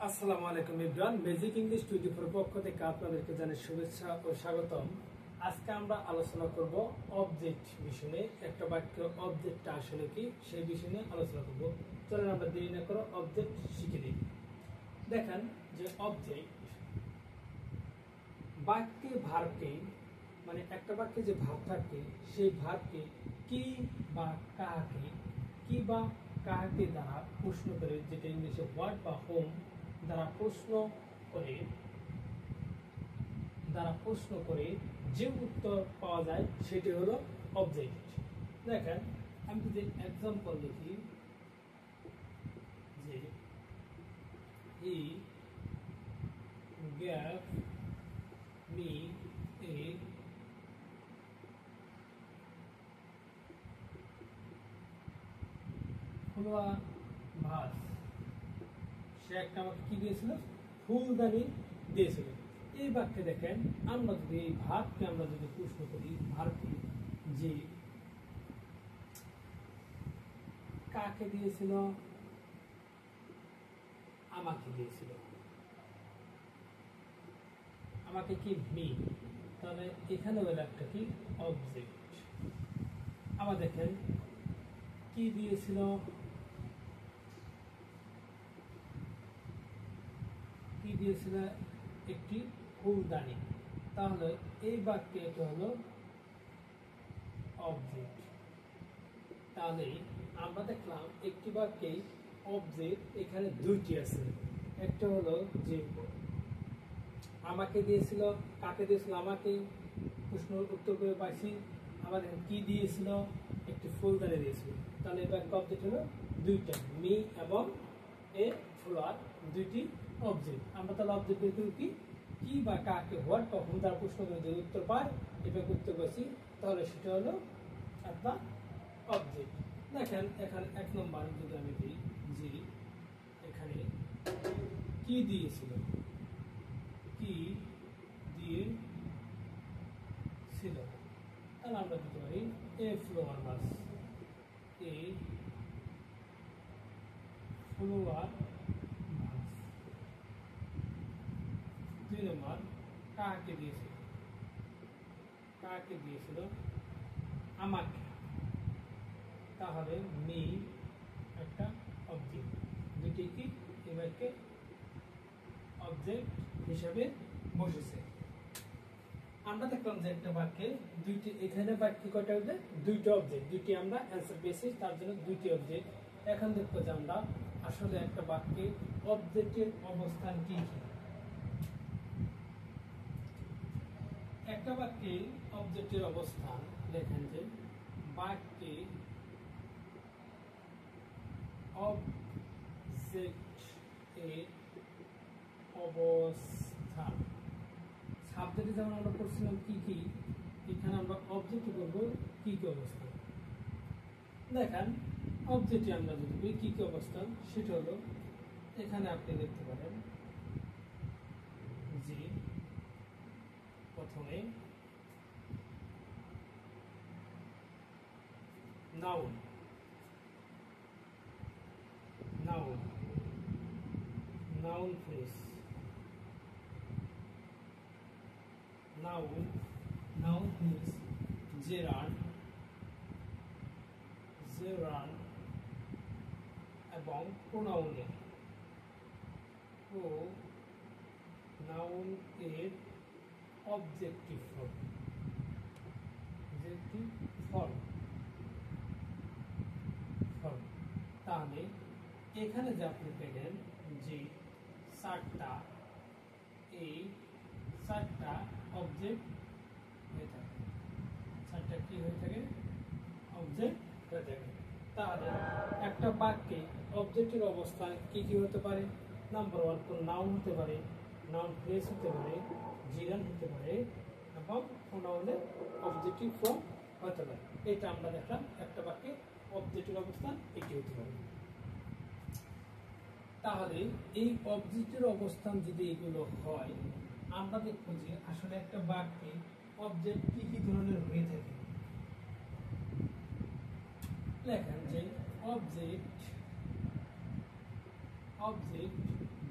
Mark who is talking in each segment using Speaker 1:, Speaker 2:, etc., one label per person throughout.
Speaker 1: আসসালামু আলাইকুম everyone, magic English 24 পক্ষ থেকে আপনাদেরকে জানাই শুভেচ্ছা ও স্বাগতম। আজকে আমরা আলোচনা করব অবজেক্ট বিষয়ে। একটা বাক্য অবজেক্টটা আসলে কি সেই বিষয় নিয়ে আলোচনা করব। চলেন আমরা দেরি না করে অবজেক্ট শিখে নিই। দেখেন যে অবজেক্ট বাক্যে ভার্বকে, মানে একটা বাক্যে যে ভার্ব থাকে সেই ভার্বকে কি বা কাকে, কি বা কাকে দ্বারা প্রশ্ন করে, যেটা ইংলিশে হোয়াট বা হোম দ্বারা প্রশ্ন করে যে উত্তর পাওয়া যায় সেটি হলো অবজেক্ট। দেখেন আমি যদি এক্সাম্পল লিখি যে হি gave me a flower vase, সে একটা আমাকে কি দিয়েছিল, ফুলদানি দিয়েছিল। এই বাক্যে দেখেন আমরা যদি এই ভাবকে আমরা যদি প্রশ্ন করি, ভাবকে যে কাকে দিয়েছিল, আমাকে দিয়েছিল, আমাকে কি মি, তাহলে এখানে হলো একটা কি অবজেক্ট। আবার দেখেন কি দিয়েছিল, কি দিয়েছিল, একটি ফুলদানি, তাহলে এই বাক্যে এটা হলো অবজেক্ট। তাহলে আমরা দেখলাম একটি বাক্যে অবজেক্ট এখানে দুইটি আছে। একটা হলো যে আমাকে দিয়েছিল, কাকে দিয়েছিল, আমাকে প্রশ্ন উত্তর করে পাইছি। আবার কি দিয়েছিল, একটি ফুলদানি দিয়েছিল। তাহলে এই বাক্য অবজেক্ট হলো দুইটা, মি এবং এ ফ্লাওয়ার, দুইটি অবজেক্ট। আমরা তাহলে অবজেক্ট বের করি কি বা কাকে, হোয়াট বা হোম দ্বারা প্রশ্ন করে যদি উত্তর পায়, এবার উত্তর করছি, তাহলে সেটা হলো আপনার অবজেক্ট। দেখেন এখানে এক নম্বর যদি আমি দিই যে এখানে কি দিয়েছিল, কি দিয়েছিল, তাহলে আমরা দিতে পারি a flower vase, a flower vase. দুই নম্বর কাকে দিয়েছিল, কাকে দিয়েছিল, আমাকে, তাহলে মি একটা অবজেক্ট। দুটি কি এবারকে অবজেক্ট হিসেবে বসেছে। আমরা দেখলাম যে একটা বাক্যে দুইটি, এখানে বাক্যে কয়টা অবজেক্ট, দুইটা অবজেক্ট, দুইটি আমরা অ্যান্সার পেয়েছি, তার জন্য দুইটি অবজেক্ট। এখন দেখবো যে আমরা আসলে একটা বাক্যে অবজেক্টের অবস্থান কি কি। একটা বাক্যে অবজেক্টের অবস্থান দেখেন যে বাক্যে অবজেক্ট এর অবস্থান, সাবজেক্টে যেমন আমরা করছিলাম কি কি, এখানে আমরা অবজেক্টে করব কি কি অবস্থান। দেখেন অবজেক্টে আমরা যদি বলি কি কি অবস্থান, সেটা হলো এখানে আপনি দেখতে পারেন যে প্রথমে noun, noun, noun phrase, noun, noun phrase, gerund, gerund এবং প্রোনাউনে, প্রোনাউন এর অবজেক্টিভ ফর্ম, অবজেক্টিভ ফর্ম। তাহলে এখানে যে আপনি পেলেন যে চারটা, এই চারটা অবজেক্ট হয়ে থাকে, চারটা কি হয়ে থাকে, অবজেক্ট হয়ে থাকে। তাহলে একটা বাক্যে অবজেক্টের অবস্থান কি কি হতে পারে, নাম্বার ওয়ান কোন নাউন হতে পারে, নাউন ফ্রেজ হতে পারে, জিরান হতে পারে এবং প্রোনাউনের অবজেক্টিভ ফর্ম হতে পারে। এটা আমরা দেখলাম একটা বাক্যে অবজেক্টের অবস্থান এটি হতে পারে। তাহলে এই অবজেক্টের অবস্থান যদি এগুলো হয়, আমরা দেখব যে আসলে একটা বাক্যে অবজেক্ট কি কি ধরনের হয়ে থাকে। লেখেন যে অবজেক্ট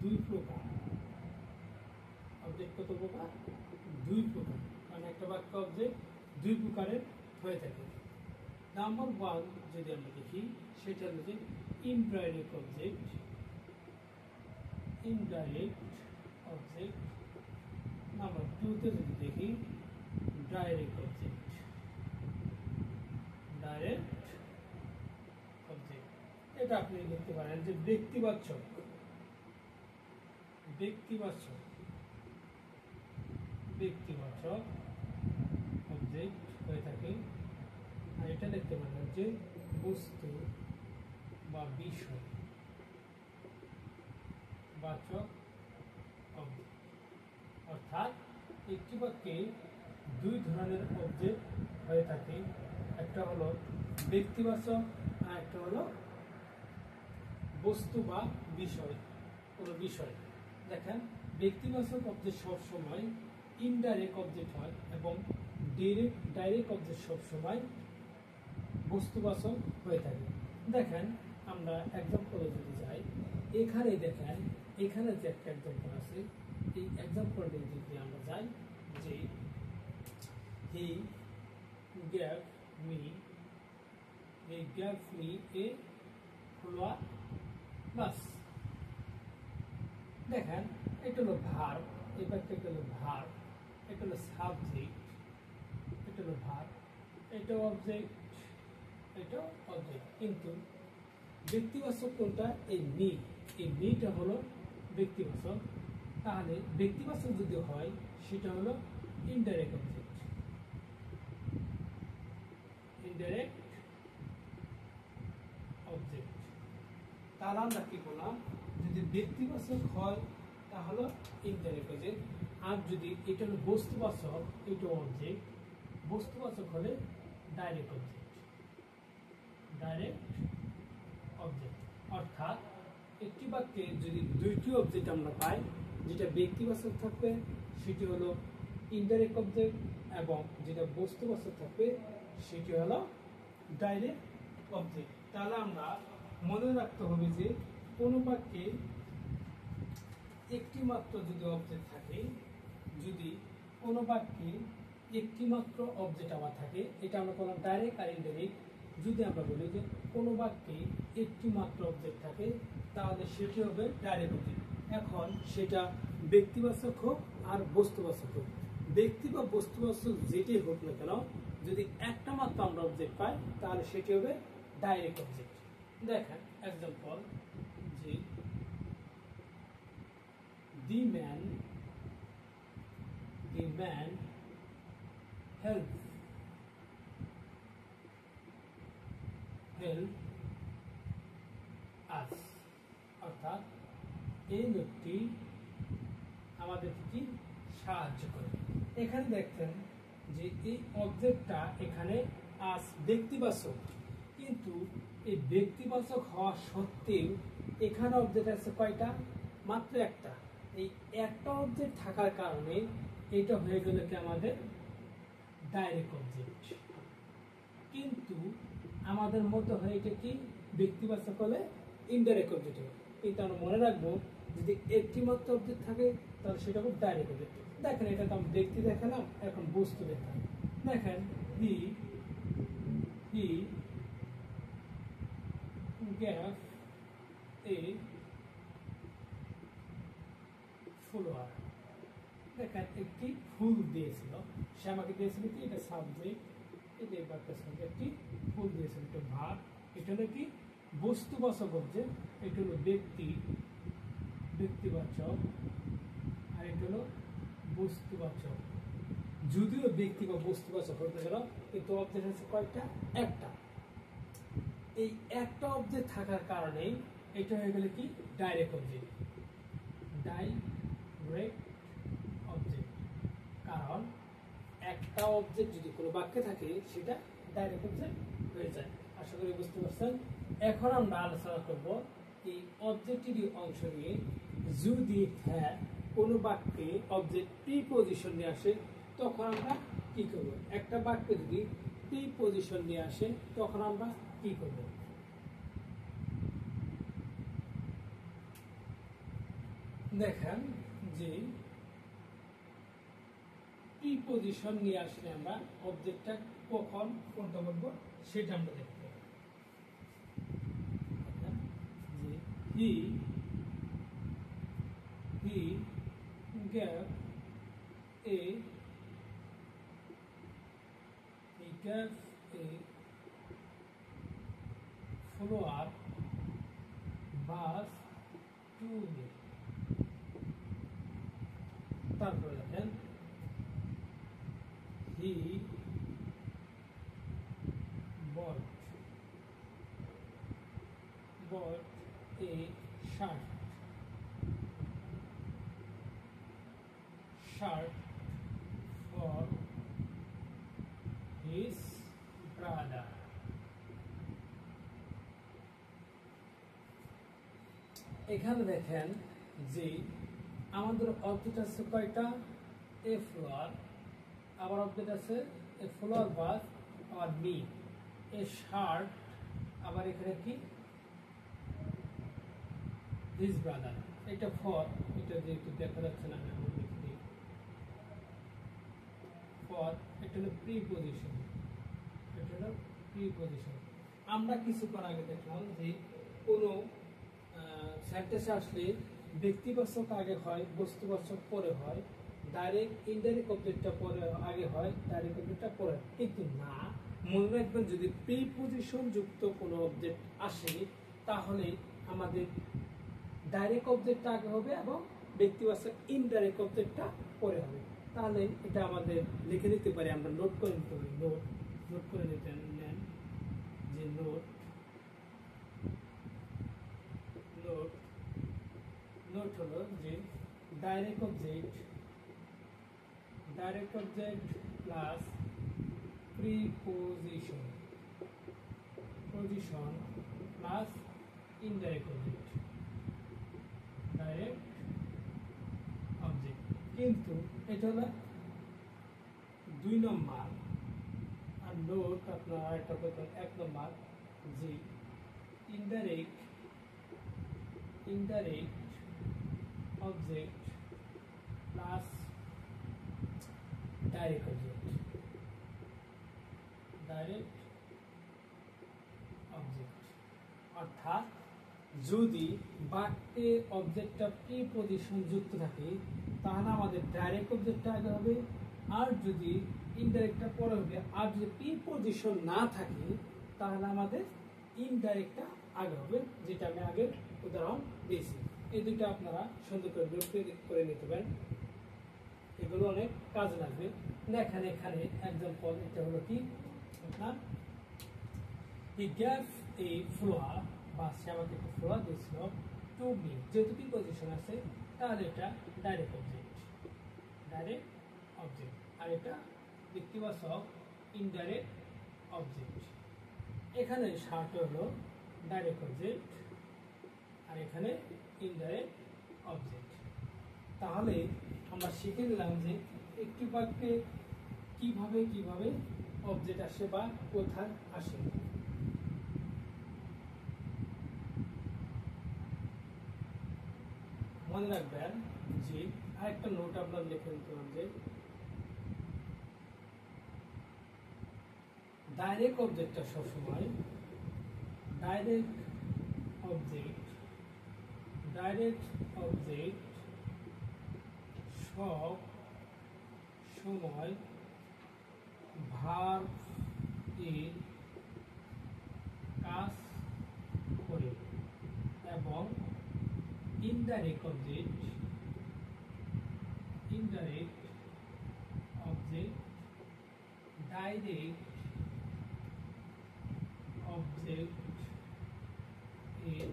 Speaker 1: দুই প্রকার। অবজেক্ট কত প্রকার? দুই প্রকার। মানে একটা বাক্য অবজেক্ট দুই প্রকারের হয়ে থাকে। নাম্বার 1 যদি আমরা দেখি সেটা হলো যে indirect object. Indirect object. Number 2 তে যদি দেখি ডাইরেক্ট অবজেক্ট। Direct object. এটা আপনি লিখতে পারেন যে ব্যক্তিবাচক। ব্যক্তিবাচক। ব্যক্তিবাচক অবজেক্ট হয়ে থাকে। আর এটা দেখতে পারেন যে বস্তু বা বিষয় বাচক অবজেক্ট। অর্থাৎ একটি বাক্যে দুই ধরনের অবজেক্ট হয়ে থাকে। একটা হলো ব্যক্তিবাচক আর একটা হলো বস্তু বা বিষয়, কোনো বিষয়। দেখেন ব্যক্তিবাচক অবজেক্ট সবসময় ইনডাইরেক্ট অবজেক্ট হয় এবং ডাইরেক্ট অবজেক্ট সবসময় বস্তুবাচক হয়ে থাকে। দেখেন আমরা এক্সাম্পলে যদি যাই, এখানে দেখেন এখানে যে একটা এক্সাম্পল আছে, এই এক্সাম্পলটি যদি আমরা যাই যে he gave me a flower plus। দেখেন এটা হলো ভার্ব, এই বাক্যটা হলো ভার্ব, এটা হলো সাবজেক্ট, এটা হলো ভার্ব, এটা অবজেক্ট, এটা অবজেক্ট। কিন্তু ব্যক্তিবাচক কোনটা? এই মিটা হলো ব্যক্তিবাচক। তাহলে ব্যক্তিবাচক যদি হয় সেটা হলো ইনডাইরেক্ট অবজেক্ট। Indirect object. তাহলে আমরা কি বললাম? যদি ব্যক্তিবাচক হয় তাহলে ইনডাইরেক্ট অবজেক্ট, আর যদি এটা হলো বস্তুবাচক, এটা অবজেক্ট, বস্তুবাচক হলে ডাইরেক্ট অবজেক্ট। Direct object. অর্থাৎ একটি বাক্যে যদি দুইটি অবজেক্ট আমরা পাই, যেটা ব্যক্তিবাচক থাকবে সেটি হলো ইনডাইরেক্ট অবজেক্ট, এবং যেটা বস্তুবাচক থাকবে সেটি হলো ডাইরেক্ট অবজেক্ট। তাহলে আমরা মনে রাখতে হবে যে কোনো বাক্যে একটি মাত্র যদি অবজেক্ট থাকে, যদি কোনো বাক্যে একটি মাত্র অবজেক্ট আমার থাকে, এটা আমরা বললাম ডাইরেক্ট আর ইনডাইরেক্ট। যদি আমরা বলি যে কোনো বাক্যে একটি মাত্র অবজেক্ট থাকে তাহলে সেটি হবে ডাইরেক্ট অবজেক্ট। এখন সেটা ব্যক্তিবাচক হোক আর বস্তুবাচক হোক, ব্যক্তি বা বস্তুবাচক যেটি হোক না কেন, যদি একটা মাত্র আমরা অবজেক্ট পাই তাহলে সেটি হবে ডাইরেক্ট অবজেক্ট। দেখেন এক্সাম্পল যে the man helped us। অর্থাৎ এই লোকটি আমাদেরকে কি সাহায্য করে। এখানে দেখতেন যে এই অবজেক্টটা এখানে আস ব্যক্তিবাচক, কিন্তু এই ব্যক্তিবাচক হওয়া সত্ত্বেও এখানে অবজেক্ট আছে কয়টা? মাত্র একটা। এই একটা অবজেক্ট থাকার কারণে এটা হয়ে গেল কি আমাদের ডাইরেক্ট অবজেক্ট। কিন্তু আমাদের মতো হয় এটা কি ব্যক্তিবাচক হলে ইনডাইরেক্ট অবজেক্ট হবে। কিন্তু আমরা মনে রাখবো যদি একটি মাত্র অবজেক্ট থাকে তাহলে সেটা হবে ডাইরেক্ট অবজেক্ট। দেখেন এটা তো আমি ব্যক্তি দেখালাম, এখন বস্তু দেখালাম। দেখেন হি gave a flower। দেখেন একটি ফুল দিয়েছিল, সে আমাকে দিয়েছিল কি? এটা সাবজেক্ট, এটা একটা সাবজেক্ট, ফুল দিয়েছিল, এটা ভার্ব, এটা হলো কি বস্তুবাচক অবজেক্ট, এটা হলো ব্যক্তিবাচক, আর এটা হলো বস্তুবাচক। যদিও ব্যক্তি বা বস্তুবাচক হতে গেল, কিন্তু অবজেক্ট আছে কয়টা? একটা। এই একটা অবজেক্ট থাকার কারণে এটা হয়ে গেলে কি ডাইরেক্ট অবজেক্ট। ডাইরেক্ট অবজেক্ট, কারণ একটা অবজেক্ট যদি কোনো বাক্যে থাকে সেটা ডাইরেক্ট অবজেক্ট হয়ে যায়। আশা করি বুঝতে পারছেন। এখন আমরা আলোচনা করব এই অবজেক্টেরই অংশ নিয়ে। যদি হ্যাঁ কোনো বাক্যে অবজেক্ট প্রিপজিশন নিয়ে আসে তখন আমরা কি করব? একটা বাক্যে যদি প্রিপজিশন নিয়ে আসে তখন আমরা কি করব? দেখেন যে প্রিপজিশন নিয়ে আসলে আমরা অবজেক্টটা কখন কোনটা বলবো সেটা আমরা দেখতে পাবো। যে he gave a flower vase to me. তারপরে দেখেন he bought a shirt for his brother. এখানে দেখেন যে আমাদের অবজেক্ট আছে কয়টা, এ ফ্লোয়ার, আবার অবজেক্ট আছে এ ফ্লোয়ার বাস, আবার মি, এ শার্ট, আবার এখানে কি হিজ ব্রাদার। এটা ফর, এটা যেহেতু দেখা যাচ্ছে না আমি লিখে দিই ফর, এটা হলো প্রিপজিশন, এটা হলো প্রিপজিশন। আমরা কিছুক্ষণ আগে দেখলাম যে কোনো সেন্টেন্সে আসলে ব্যক্তিবাচক আগে হয়, বস্তুবাচক পরে হয়, ডাইরেক্ট ইনডাইরেক্ট অবজেক্টটা পরে আগে হয়, ডাইরেক্ট অবজেক্টটা পরে, কিন্তু না, মনে রাখবেন যদি প্রিপজিশন যুক্ত কোনো অবজেক্ট আসে তাহলে আমাদের ডাইরেক্ট অবজেক্টটা আগে হবে এবং ব্যক্তিবাচক ইনডাইরেক্ট অবজেক্টটা পরে হবে। তাহলে এটা আমাদের লিখে নিতে পারি, আমরা নোট করে নিতে পারি, নোট করে নিতে নেন যে নোট হলো যে direct object plus preposition plus indirect object, direct object. কিন্তু এটা হলো 2 নম্বর, আর নোট আপনার আরেকটা কথা 1 নম্বর যে indirect object plus direct object, অর্থাৎ যদি বাক্যে অবজেক্টটা প্রিপজিশন যুক্ত থাকে তাহলে আমাদের ডাইরেক্ট অবজেক্টটা আগে হবে, আর যদি ইনডাইরেক্টটা পরে হবে, আর যদি প্রিপজিশন না থাকে তাহলে আমাদের ইনডাইরেক্টটা আগে হবে, যেটা আমি আগে উদাহরণ দিয়েছি। এই দুটো আপনারা সুন্দর করে নোট করে নিতে পারেন, এগুলো অনেক কাজে লাগবে। দেখেন এখানে এক্সাম্পল, এটা হলো কি আপনার he gave a flower, বা সে আমাকে একটা ফ্লোয়ার দিয়েছিল, টু মি, যেহেতু প্রিপজিশন আছে তাহলে এটা ডাইরেক্ট অবজেক্ট, আর এটা ব্যক্তিবাচক ইনডাইরেক্ট অবজেক্ট। এখানে শার্ট হলো ডাইরেক্ট অবজেক্ট আর এখানে ইনডাইরেক্ট অবজেক্ট। তাহলে আমরা শিখে নিলাম যে একটি বাক্যে কিভাবে অবজেক্ট আসে বা কোথায় আসে। মনে রাখবেন যে আরেকটা নোট আপনার লিখে নিতে হবে যে ডাইরেক্ট অবজেক্টটা সবসময় ডাইরেক্ট অবজেক্ট সব সময় ভার্ব এর কাজ করে এবং ইনডাইরেক্ট অবজেক্ট ডাইরেক্ট অবজেক্ট এর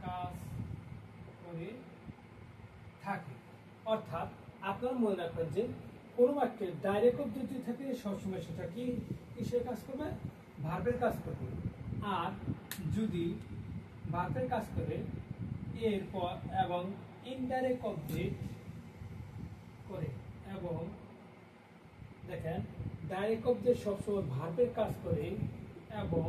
Speaker 1: কাজ করে থাকে। অর্থাৎ আপনারা মনে রাখবেন যে কোনো বাক্যে ডাইরেক্ট অবজেক্ট যদি থাকে সবসময় সেটা কি কিসের কাজ করবে, ভার্বের কাজ করবে। আর যদি ভার্বের কাজ করে এরপর এবং ইনডাইরেক্ট অবজেক্ট করে, এবং দেখেন ডাইরেক্ট অবজেক্ট সবসময় ভার্বের কাজ করে এবং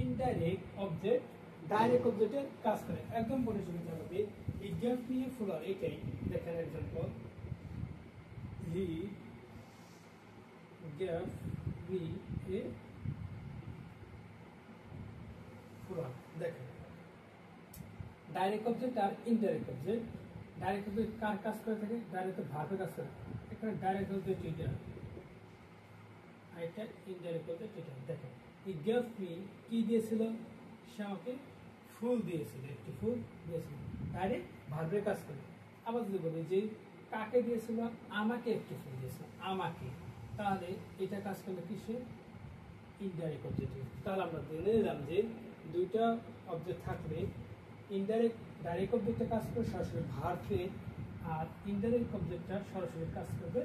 Speaker 1: ইনডাইরেক্ট অবজেক্ট ডাইরেক্ট অবজেক্টে কাজ করে একদম পরিষ্কার হবে he gave me a fuller এটাই দেখেন example he gave me a fuller দেখেন ডাইরেক্ট অবজেক্ট আর ইনডাইরেক্ট অবজেক্ট ডাইরেক্ট অবজেক্ট কার কাজ করে থাকে ডাইরেক্ট ভার্বের কাজ করে এখানে ডাইরেক্ট অবজেক্ট এটা আর এটা ইনডাইরেক্ট অবজেক্ট এটা দেখেন হি গেভ মি কি দিয়েছিল সে আমাকে ফুল দিয়েছিল একটি ফুল দিয়েছিল ডাইরেক্ট ভার্বের কাজ করে আবার যদি বলি যে কাকে দিয়েছিল আমাকে একটি ফুল দিয়েছিল আমাকে তাহলে এটা কাজ করলে কিসে ইনডাইরেক্ট অবজেক্ট তাহলে আমরা জেনে নিলাম যে দুইটা অবজেক্ট থাকলে ইনডাইরেক্ট ডাইরেক্ট অবজেক্টে কাজ করে সরাসরি ভার্বে আর ইনডাইরেক্ট অবজেক্টটা সরাসরি কাজ করবে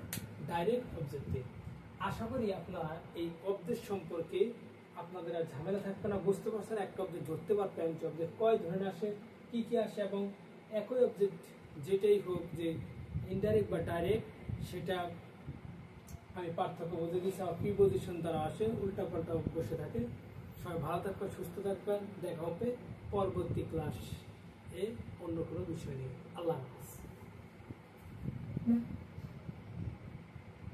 Speaker 1: ডাইরেক্ট অবজেক্টে আশা করি আপনারা এই অবজেক্ট সম্পর্কে আপনাদের আর ঝামেলা থাকবে না বুঝতে পারছেন একটা অবজেক্ট ধরতে পারবেন যে অবজেক্ট কয় ধরনের আসে কি কি আসে এবং একই অবজেক্ট যেটাই হোক যে ইনডাইরেক্ট বা ডাইরেক্ট সেটা আমি পার্থক্য বুঝে দিচ্ছি আর প্রিপজিশন দ্বারা আসে উল্টা পাল্টা বসে থাকে সবাই ভালো থাকবেন সুস্থ থাকবেন দেখা হবে পরবর্তী ক্লাস এ অন্য কোনো বিষয় নিয়ে আল্লাহ হাফেজ